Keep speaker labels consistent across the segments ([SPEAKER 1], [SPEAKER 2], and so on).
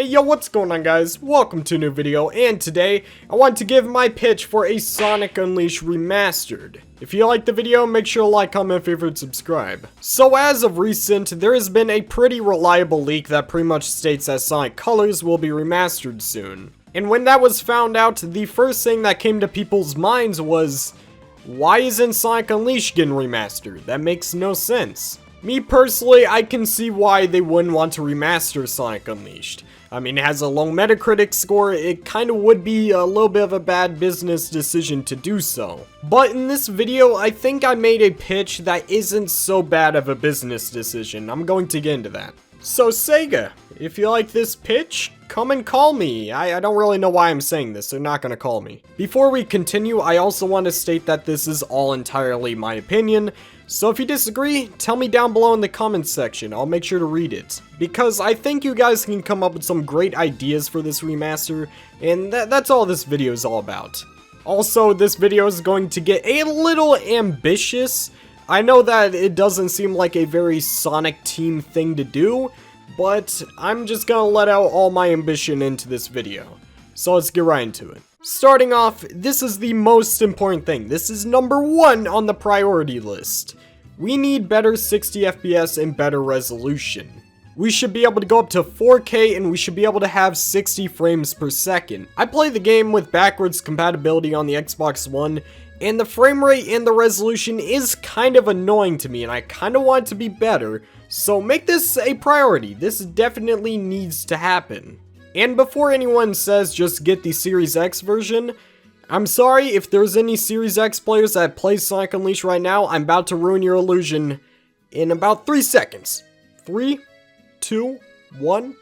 [SPEAKER 1] Hey yo, what's going on guys? Welcome to a new video, and today I want to give my pitch for a Sonic Unleashed Remastered. If you like the video, make sure to like, comment, favorite, subscribe. So as of recent, there has been a pretty reliable leak that pretty much states that Sonic Colors will be remastered soon. And when that was found out, the first thing that came to people's minds was, why isn't Sonic Unleashed getting remastered? That makes no sense. Me personally, I can see why they wouldn't want to remaster Sonic Unleashed. I mean, it has a low Metacritic score, it kind of would be a little bit of a bad business decision to do so. But in this video, I think I made a pitch that isn't so bad of a business decision. I'm going to get into that. So Sega, if you like this pitch, come and call me. I don't really know why I'm saying this, they're not gonna call me. Before we continue, I also want to state that this is all entirely my opinion. So if you disagree, tell me down below in the comments section, I'll make sure to read it. Because I think you guys can come up with some great ideas for this remaster, and that's all this video is all about. Also, this video is going to get a little ambitious. I know that it doesn't seem like a very Sonic team thing to do, but I'm just gonna let out all my ambition into this video. So let's get right into it. Starting off, this is the most important thing. This is number 1 on the priority list. We need better 60 FPS and better resolution. We should be able to go up to 4K and we should be able to have 60 frames per second. I play the game with backwards compatibility on the Xbox One, and the frame rate and the resolution is kind of annoying to me, and I kind of want it to be better, so make this a priority. This definitely needs to happen. And before anyone says just get the Series X version, I'm sorry if there's any Series X players that play Sonic Unleashed right now, I'm about to ruin your illusion in about 3 seconds. 3, 2, 1,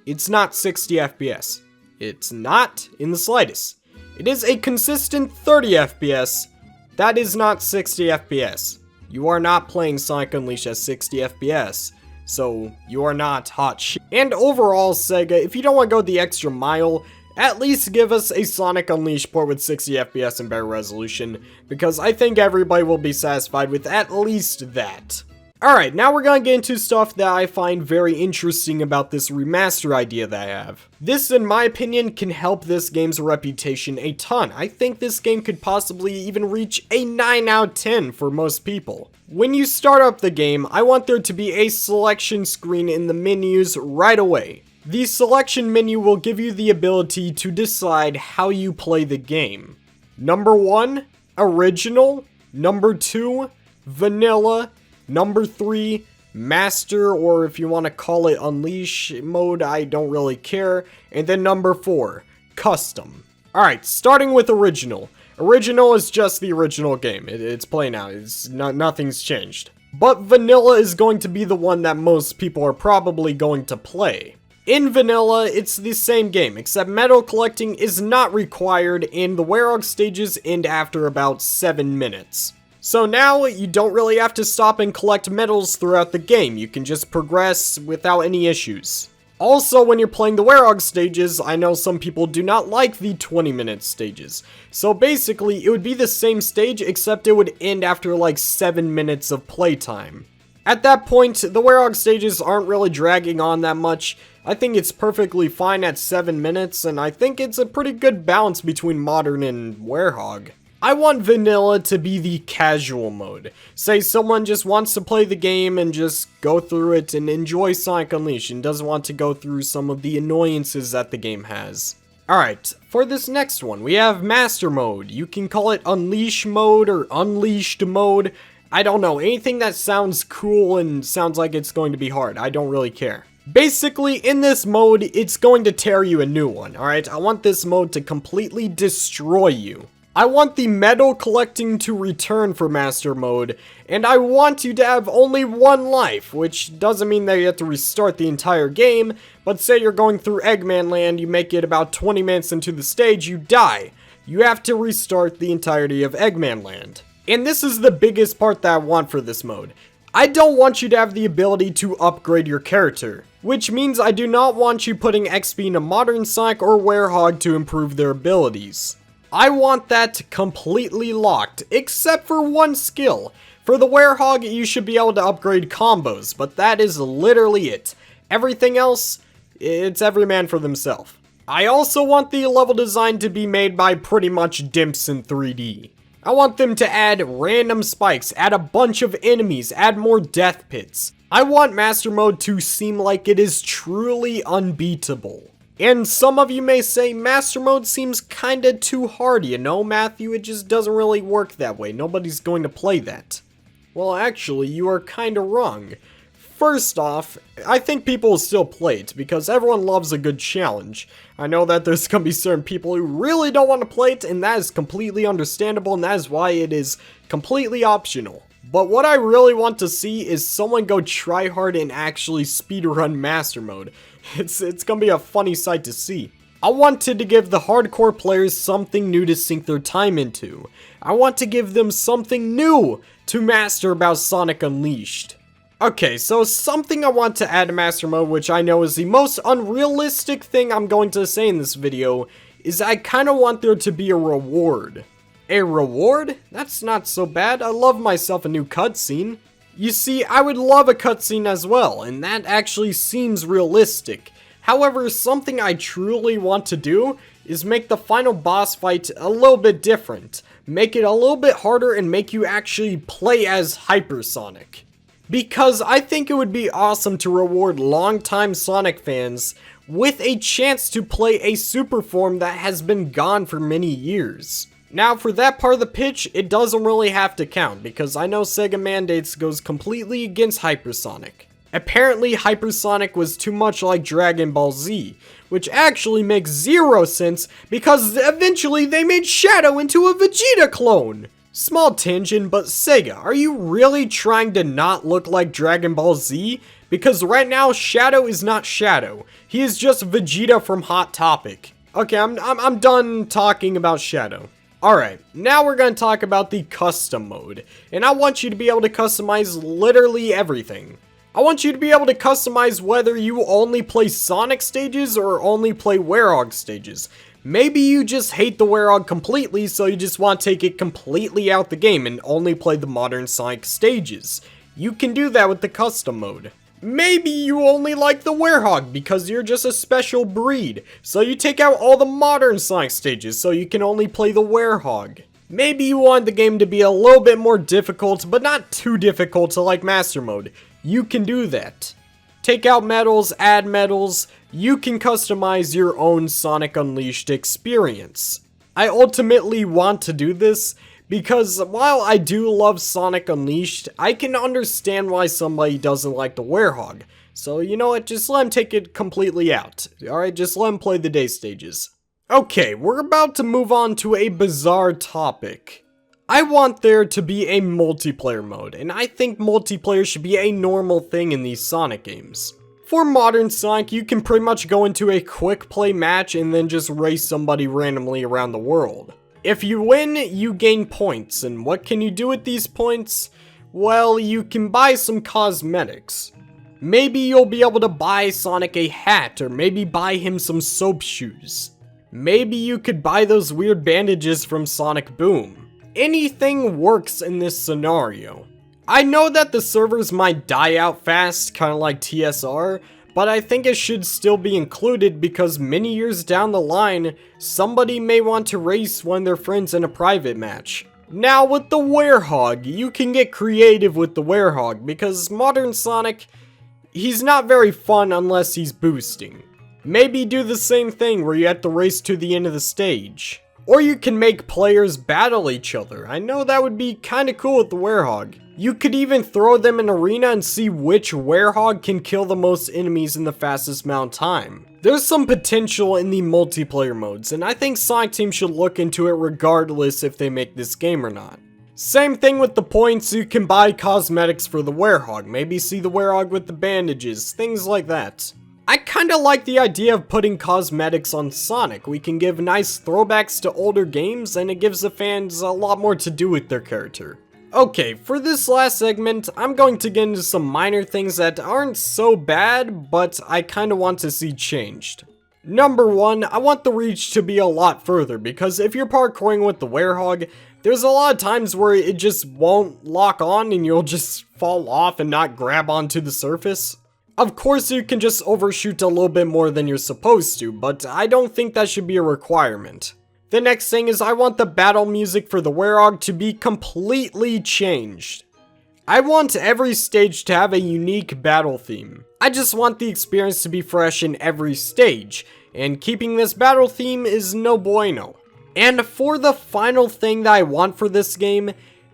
[SPEAKER 1] it's not 60 FPS. It's not in the slightest. It is a consistent 30 FPS. That is not 60 FPS. You are not playing Sonic Unleashed at 60 FPS. So, you are not hot shit. And overall, Sega, if you don't want to go the extra mile, at least give us a Sonic Unleashed port with 60 FPS and better resolution, because I think everybody will be satisfied with at least that. Alright, now we're gonna get into stuff that I find very interesting about this remaster idea that I have. This, in my opinion, can help this game's reputation a ton. I think this game could possibly even reach a 9 out of 10 for most people. When you start up the game, I want there to be a selection screen in the menus right away. The selection menu will give you the ability to decide how you play the game. Number 1, original. Number 2, vanilla. Number 3, master, or if you want to call it unleash mode, I don't really care. And then number 4, custom. Alright, starting with original. Original is just the original game. It's playing out. Nothing's changed. But vanilla is going to be the one that most people are probably going to play. In vanilla, it's the same game, except medal collecting is not required, and the Werehog stages end after about 7 minutes. So now, you don't really have to stop and collect medals throughout the game, you can just progress without any issues. Also, when you're playing the Werehog stages, I know some people do not like the 20-minute stages. So basically, it would be the same stage, except it would end after like 7 minutes of playtime. At that point, the Werehog stages aren't really dragging on that much. I think it's perfectly fine at 7 minutes, and I think it's a pretty good balance between modern and Werehog. I want vanilla to be the casual mode. Say someone just wants to play the game and just go through it and enjoy Sonic Unleashed and doesn't want to go through some of the annoyances that the game has. Alright, for this next one, we have master mode. You can call it unleash mode or unleashed mode. I don't know, anything that sounds cool and sounds like it's going to be hard. I don't really care. Basically, in this mode, it's going to tear you a new one, alright? I want this mode to completely destroy you. I want the medal collecting to return for master mode, and I want you to have only 1 life, which doesn't mean that you have to restart the entire game, but say you're going through Eggman Land, you make it about 20 minutes into the stage, you die. You have to restart the entirety of Eggman Land. And this is the biggest part that I want for this mode. I don't want you to have the ability to upgrade your character, which means I do not want you putting XP into Modern Sonic or Werehog to improve their abilities. I want that completely locked, except for 1 skill. For the Werehog, you should be able to upgrade combos, but that is literally it. Everything else, It's every man for themselves. I also want the level design to be made by pretty much dimps in 3D. I want them to add random spikes, add a bunch of enemies, add more death pits. I want Master Mode to seem like it is truly unbeatable. And some of you may say Master Mode seems kinda too hard, you know, Matthew? It just doesn't really work that way. Nobody's going to play that. Well, actually, you are kinda wrong. First off, I think people will still play it because everyone loves a good challenge. I know that there's gonna be certain people who really don't want to play it, and that is completely understandable, and that is why it is completely optional. But what I really want to see is someone go try hard and actually speedrun Master Mode. It's gonna be a funny sight to see. I wanted to give the hardcore players something new to sink their time into. I want to give them something new to master about Sonic Unleashed. Okay, so something I want to add to Master Mode, which I know is the most unrealistic thing I'm going to say in this video, is I kind of want there to be a reward. A reward? That's not so bad. I love myself a new cutscene. You see, I would love a cutscene as well, and that actually seems realistic. However, something I truly want to do is make the final boss fight a little bit different. Make it a little bit harder and make you actually play as Hypersonic. Because I think it would be awesome to reward longtime Sonic fans with a chance to play a super form that has been gone for many years. Now, for that part of the pitch, it doesn't really have to count, because I know Sega mandates goes completely against Hypersonic. Apparently, Hypersonic was too much like Dragon Ball Z, which actually makes zero sense, because eventually they made Shadow into a Vegeta clone! Small tangent, but Sega, are you really trying to not look like Dragon Ball Z? Because right now, Shadow is not Shadow. He is just Vegeta from Hot Topic. Okay, I'm done talking about Shadow. Alright, now we're going to talk about the custom mode. And I want you to be able to customize literally everything. I want you to be able to customize whether you only play Sonic stages or only play Werehog stages. Maybe you just hate the Werehog completely, so you just want to take it completely out the game and only play the modern Sonic stages. You can do that with the custom mode. Maybe you only like the Werehog because you're just a special breed, so you take out all the modern Sonic stages so you can only play the Werehog. Maybe you want the game to be a little bit more difficult, but not too difficult to like Master Mode. You can do that. Take out medals, add medals. You can customize your own Sonic Unleashed experience. I ultimately want to do this because while I do love Sonic Unleashed, I can understand why somebody doesn't like the Werehog. So you know what, just let him take it completely out. Alright, just let him play the day stages. Okay, we're about to move on to a bizarre topic. I want there to be a multiplayer mode, and I think multiplayer should be a normal thing in these Sonic games. For modern Sonic, you can pretty much go into a quick play match and then just race somebody randomly around the world. If you win, you gain points, and what can you do with these points? Well, you can buy some cosmetics. Maybe you'll be able to buy Sonic a hat, or maybe buy him some soap shoes. Maybe you could buy those weird bandages from Sonic Boom. Anything works in this scenario. I know that the servers might die out fast, kinda like TSR, but I think it should still be included because many years down the line, somebody may want to race one of their friends in a private match. Now with the Werehog, you can get creative with the Werehog because modern Sonic, he's not very fun unless he's boosting. Maybe do the same thing where you have to race to the end of the stage. Or you can make players battle each other. I know that would be kinda cool with the Werehog. You could even throw them in an arena and see which Werehog can kill the most enemies in the fastest amount of time. There's some potential in the multiplayer modes, and I think Sonic Team should look into it regardless if they make this game or not. Same thing with the points, you can buy cosmetics for the Werehog. Maybe see the Werehog with the bandages, things like that. I kinda like the idea of putting cosmetics on Sonic. We can give nice throwbacks to older games, and it gives the fans a lot more to do with their character. Okay, for this last segment, I'm going to get into some minor things that aren't so bad, but I kinda want to see changed. Number one, I want the reach to be a lot further, because if you're parkouring with the Werehog, there's a lot of times where it just won't lock on and you'll just fall off and not grab onto the surface. Of course, you can just overshoot a little bit more than you're supposed to, but I don't think that should be a requirement. The next thing is I want the battle music for the Werewolf to be completely changed. I want every stage to have a unique battle theme. I just want the experience to be fresh in every stage, and keeping this battle theme is no bueno. And for the final thing that I want for this game,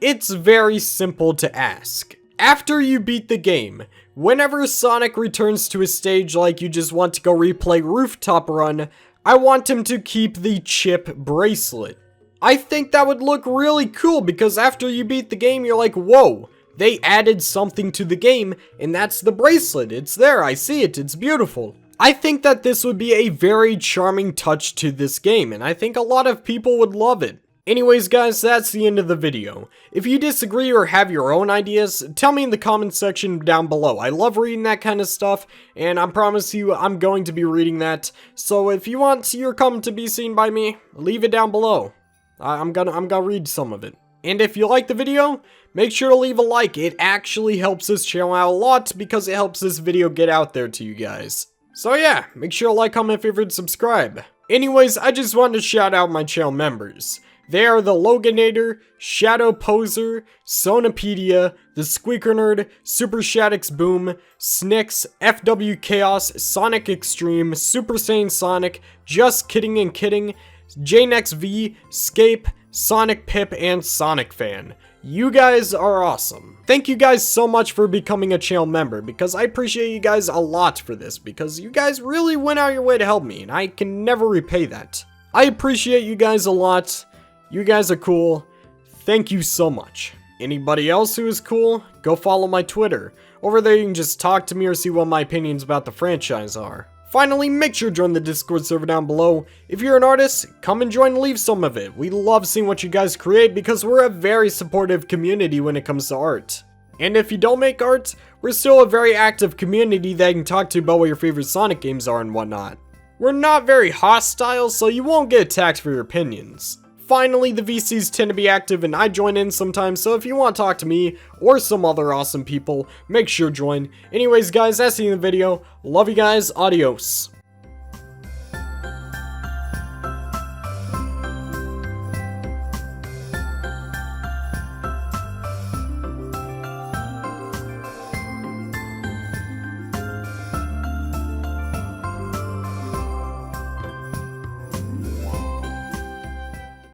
[SPEAKER 1] it's very simple to ask. After you beat the game, whenever Sonic returns to a stage like you just want to go replay Rooftop Run, I want him to keep the chip bracelet. I think that would look really cool because after you beat the game, you're like, whoa, they added something to the game, and that's the bracelet. It's there, I see it, it's beautiful. I think that this would be a very charming touch to this game, and I think a lot of people would love it. Anyways guys, that's the end of the video. If you disagree or have your own ideas, tell me in the comment section down below. I love reading that kind of stuff, and I promise you I'm going to be reading that. So if you want your comment to be seen by me, leave it down below. I'm gonna read some of it. And if you like the video, make sure to leave a like. It actually helps this channel out a lot because it helps this video get out there to you guys. So yeah, make sure to like, comment, favorite, subscribe. Anyways, I just wanted to shout out my channel members. They are the Loganator, Shadow Poser, Sonopedia, The Squeaker Nerd, Super Shaddix Boom, Snicks, FW Chaos, Sonic Extreme, Super Saiyan Sonic, Just Kidding and Kidding, JNextV, Scape, Sonic Pip, and Sonic Fan. You guys are awesome. Thank you guys so much for becoming a channel member, because I appreciate you guys a lot for this, because you guys really went out your way to help me, and I can never repay that. I appreciate you guys a lot. You guys are cool. Thank you so much. Anybody else who is cool, go follow my Twitter. Over there you can just talk to me or see what my opinions about the franchise are. Finally, make sure to join the Discord server down below. If you're an artist, come and join and leave some of it. We love seeing what you guys create because we're a very supportive community when it comes to art. And if you don't make art, we're still a very active community that you can talk to about what your favorite Sonic games are and whatnot. We're not very hostile, so you won't get attacked for your opinions. Finally, the VCs tend to be active and I join in sometimes, so if you want to talk to me or some other awesome people, make sure to join. Anyways guys, that's the end of the video. Love you guys, adios.